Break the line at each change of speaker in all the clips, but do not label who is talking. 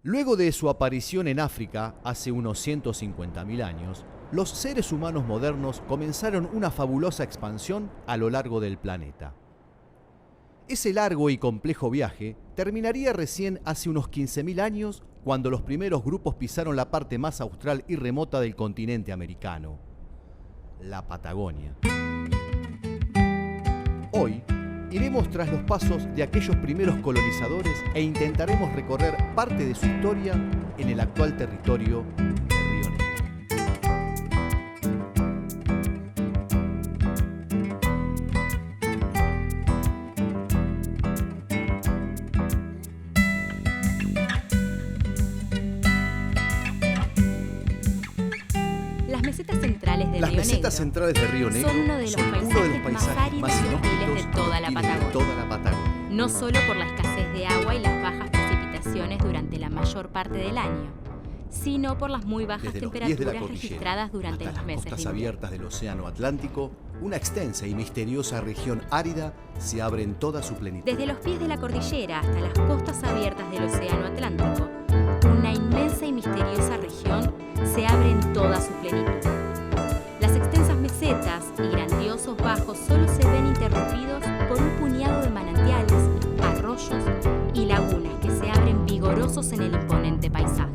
Luego de su aparición en África hace unos 150.000 años, los seres humanos modernos comenzaron una fabulosa expansión a lo largo del planeta. Ese largo y complejo viaje terminaría recién hace unos 15.000 años, cuando los primeros grupos pisaron la parte más austral y remota del continente americano, la Patagonia. Hoy iremos tras los pasos de aquellos primeros colonizadores e intentaremos recorrer parte de su historia en el actual territorio de Río Negro.
Las mesetas centrales de
Las
Río
mesetas
Negro
centrales de Río Negro
son uno de los paisajes más áridos y hostiles de toda la Patagonia. No solo por la escasez de agua y las bajas precipitaciones durante la mayor parte del año, sino por las muy bajas temperaturas registradas durante los meses de
costas
invierno.
abiertas del Océano Atlántico, una extensa y misteriosa región árida se abre en toda su plenitud.
Desde los pies de la cordillera hasta las costas abiertas del Océano Atlántico, una inmensa y misteriosa región se abre en toda su plenitud. Las extensas mesetas y grandiosos bajos solo se ven interrumpidos por un puñado de manantiales, arroyos y lagunas que se abren vigorosos en el imponente paisaje.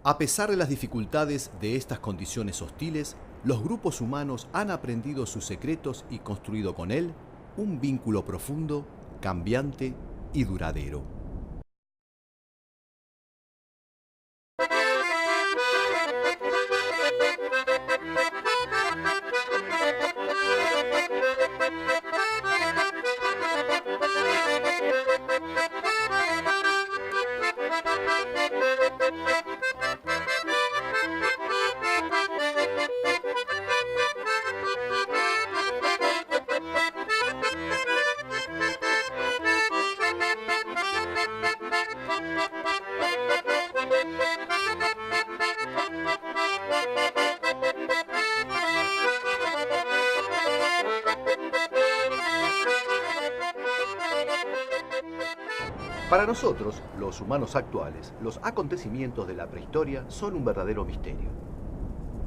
A pesar de las dificultades de estas condiciones hostiles, los grupos humanos han aprendido sus secretos y construido con él un vínculo profundo, cambiante y duradero. Para nosotros, los humanos actuales, los acontecimientos de la prehistoria son un verdadero misterio.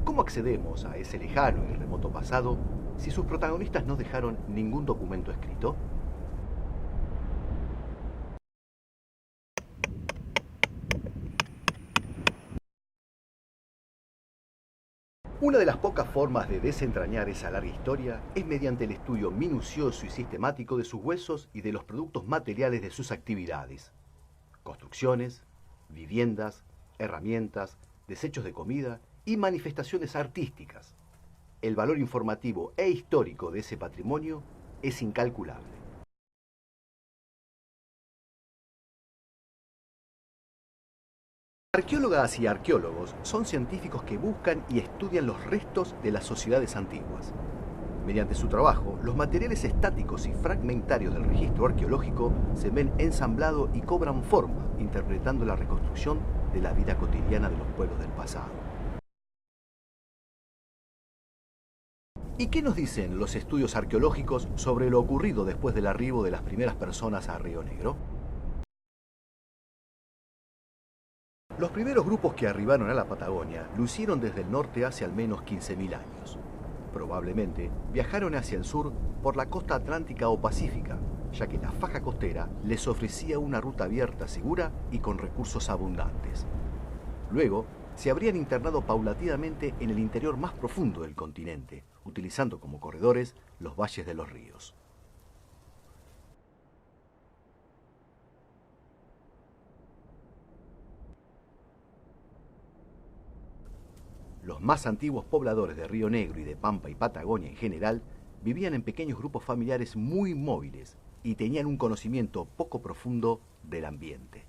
¿Cómo accedemos a ese lejano y remoto pasado si sus protagonistas no dejaron ningún documento escrito? Una de las pocas formas de desentrañar esa larga historia es mediante el estudio minucioso y sistemático de sus huesos y de los productos materiales de sus actividades. Construcciones, viviendas, herramientas, desechos de comida y manifestaciones artísticas. El valor informativo e histórico de ese patrimonio es incalculable. Arqueólogas y arqueólogos son científicos que buscan y estudian los restos de las sociedades antiguas. Mediante su trabajo, los materiales estáticos y fragmentarios del registro arqueológico se ven ensamblados y cobran forma, interpretando la reconstrucción de la vida cotidiana de los pueblos del pasado. ¿Y qué nos dicen los estudios arqueológicos sobre lo ocurrido después del arribo de las primeras personas a Río Negro? Los primeros grupos que arribaron a la Patagonia lo hicieron desde el norte hace al menos 15.000 años. Probablemente viajaron hacia el sur por la costa atlántica o pacífica, ya que la faja costera les ofrecía una ruta abierta, segura y con recursos abundantes. Luego, se habrían internado paulatinamente en el interior más profundo del continente, utilizando como corredores los valles de los ríos. Los más antiguos pobladores de Río Negro y de Pampa y Patagonia en general vivían en pequeños grupos familiares muy móviles y tenían un conocimiento poco profundo del ambiente.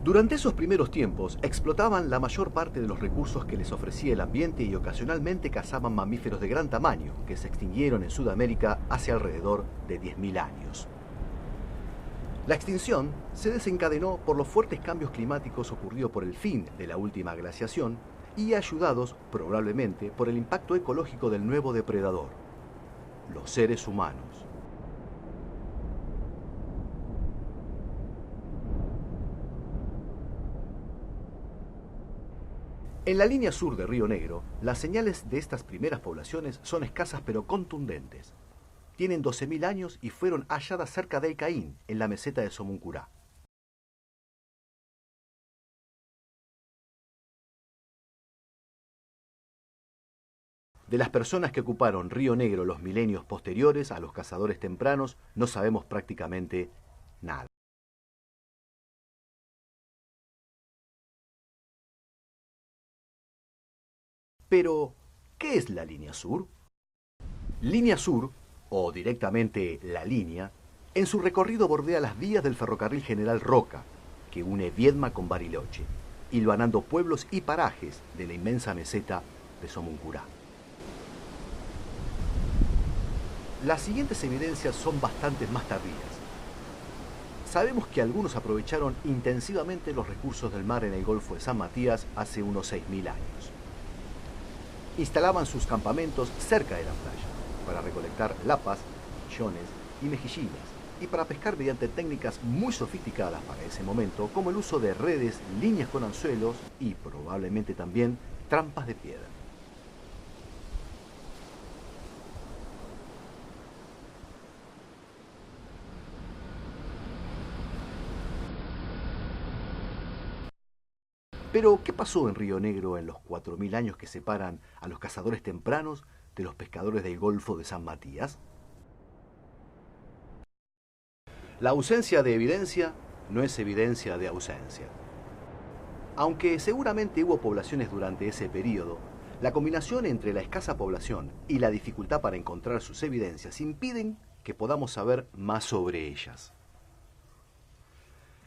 Durante esos primeros tiempos explotaban la mayor parte de los recursos que les ofrecía el ambiente y ocasionalmente cazaban mamíferos de gran tamaño que se extinguieron en Sudamérica hace alrededor de 10.000 años. La extinción se desencadenó por los fuertes cambios climáticos ocurridos por el fin de la última glaciación y ayudados probablemente por el impacto ecológico del nuevo depredador, los seres humanos. En la línea sur de Río Negro, las señales de estas primeras poblaciones son escasas pero contundentes. Tienen 12.000 años y fueron halladas cerca de El Caín, en la meseta de Somuncurá. De las personas que ocuparon Río Negro los milenios posteriores a los cazadores tempranos, no sabemos prácticamente nada. Pero, ¿qué es la línea sur? Línea sur, o directamente la línea, en su recorrido bordea las vías del ferrocarril General Roca, que une Viedma con Bariloche, hilvanando pueblos y parajes de la inmensa meseta de Somuncurá. Las siguientes evidencias son bastante más tardías. Sabemos que algunos aprovecharon intensivamente los recursos del mar en el Golfo de San Matías hace unos 6.000 años. Instalaban sus campamentos cerca de la playa para recolectar lapas, millones y mejillones, y para pescar mediante técnicas muy sofisticadas para ese momento, como el uso de redes, líneas con anzuelos y probablemente también trampas de piedra. Pero, ¿qué pasó en Río Negro en los 4.000 años que separan a los cazadores tempranos de los pescadores del Golfo de San Matías? La ausencia de evidencia no es evidencia de ausencia. Aunque seguramente hubo poblaciones durante ese periodo, la combinación entre la escasa población y la dificultad para encontrar sus evidencias impiden que podamos saber más sobre ellas.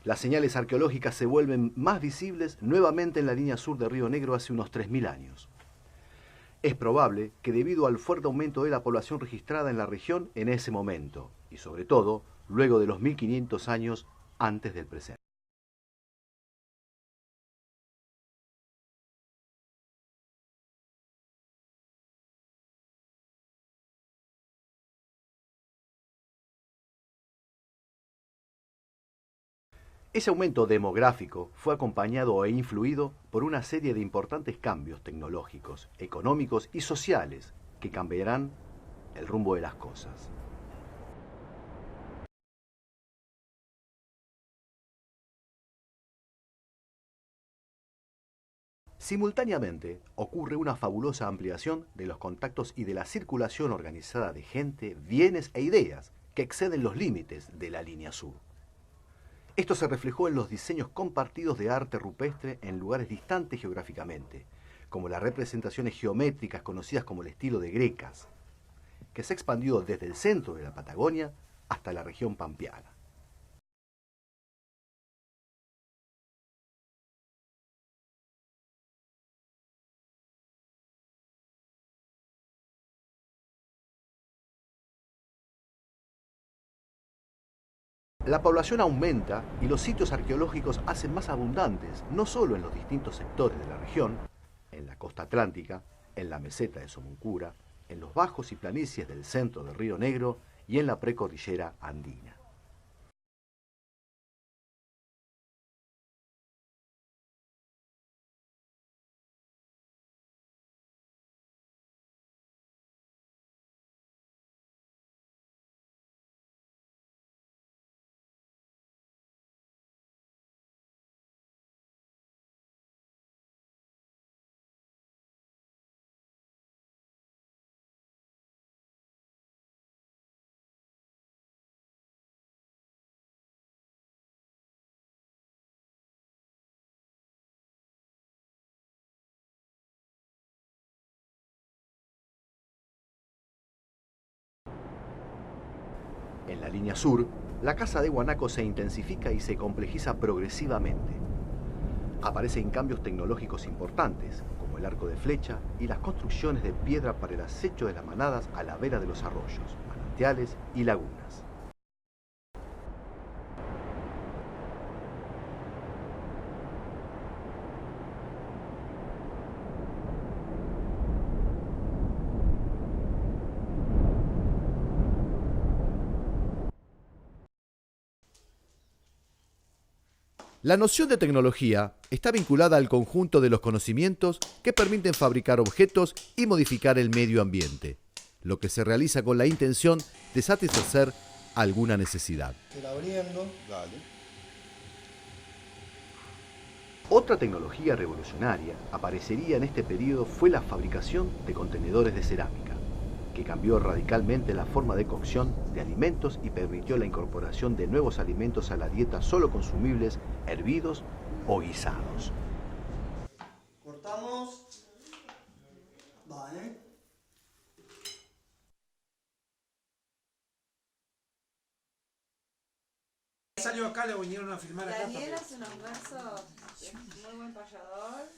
Las señales arqueológicas se vuelven más visibles nuevamente en la línea sur de Río Negro hace unos 3.000 años. Es probable que debido al fuerte aumento de la población registrada en la región en ese momento, y sobre todo luego de los 1.500 años antes del presente. Ese aumento demográfico fue acompañado e influido por una serie de importantes cambios tecnológicos, económicos y sociales que cambiarán el rumbo de las cosas. Simultáneamente, ocurre una fabulosa ampliación de los contactos y de la circulación organizada de gente, bienes e ideas que exceden los límites de la línea sur. Esto se reflejó en los diseños compartidos de arte rupestre en lugares distantes geográficamente, como las representaciones geométricas conocidas como el estilo de Grecas, que se expandió desde el centro de la Patagonia hasta la región pampeana. La población aumenta y los sitios arqueológicos hacen más abundantes, no solo en los distintos sectores de la región, en la costa atlántica, en la meseta de Somuncura, en los bajos y planicies del centro del Río Negro y en la precordillera andina. En la línea sur, la caza de guanacos se intensifica y se complejiza progresivamente. Aparecen cambios tecnológicos importantes, como el arco de flecha y las construcciones de piedra para el acecho de las manadas a la vera de los arroyos, manantiales y lagunas. La noción de tecnología está vinculada al conjunto de los conocimientos que permiten fabricar objetos y modificar el medio ambiente, lo que se realiza con la intención de satisfacer alguna necesidad.
Abriendo. Dale.
Otra tecnología revolucionaria aparecería en este periodo fue la fabricación de contenedores de cerámica, que cambió radicalmente la forma de cocción de alimentos y permitió la incorporación de nuevos alimentos a la dieta solo consumibles, hervidos o guisados.
Cortamos. Vale.
Salió acá, le vinieron a filmar acá.
Daniel hace unos versos, es muy buen payador.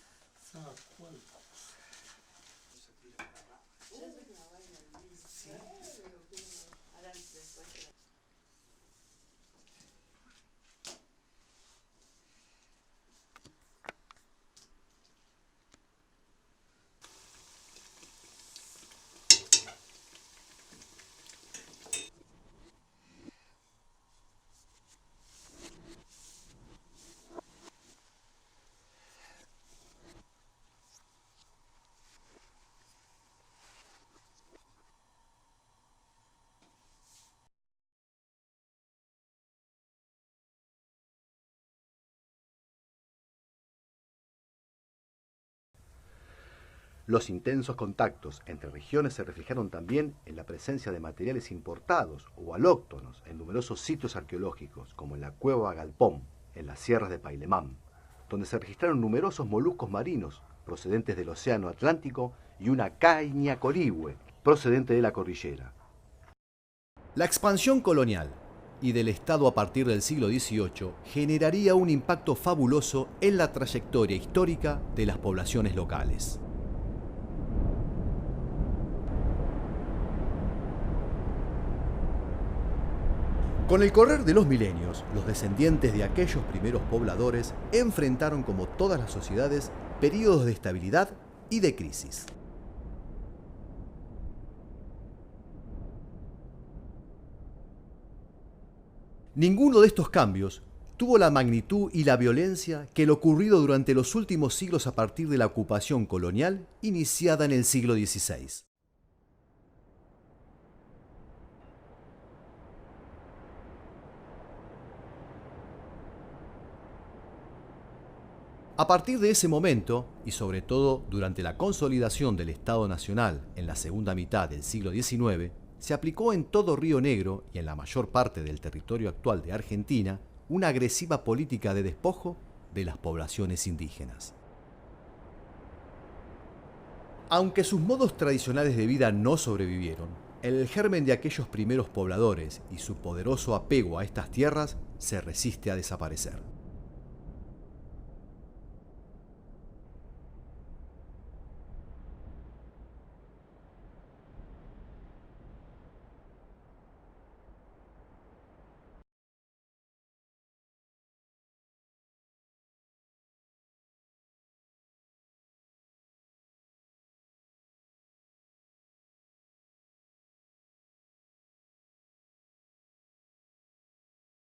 Los intensos contactos entre regiones se reflejaron también en la presencia de materiales importados o alóctonos en numerosos sitios arqueológicos, como en la Cueva Galpón, en las sierras de Pailemán, donde se registraron numerosos moluscos marinos procedentes del Océano Atlántico y una caña corihue procedente de la cordillera. La expansión colonial y del Estado a partir del siglo XVIII generaría un impacto fabuloso en la trayectoria histórica de las poblaciones locales. Con el correr de los milenios, los descendientes de aquellos primeros pobladores enfrentaron, como todas las sociedades, periodos de estabilidad y de crisis. Ninguno de estos cambios tuvo la magnitud y la violencia que lo ocurrido durante los últimos siglos a partir de la ocupación colonial iniciada en el siglo XVI. A partir de ese momento, y sobre todo durante la consolidación del Estado Nacional en la segunda mitad del siglo XIX, se aplicó en todo Río Negro y en la mayor parte del territorio actual de Argentina una agresiva política de despojo de las poblaciones indígenas. Aunque sus modos tradicionales de vida no sobrevivieron, el germen de aquellos primeros pobladores y su poderoso apego a estas tierras se resiste a desaparecer.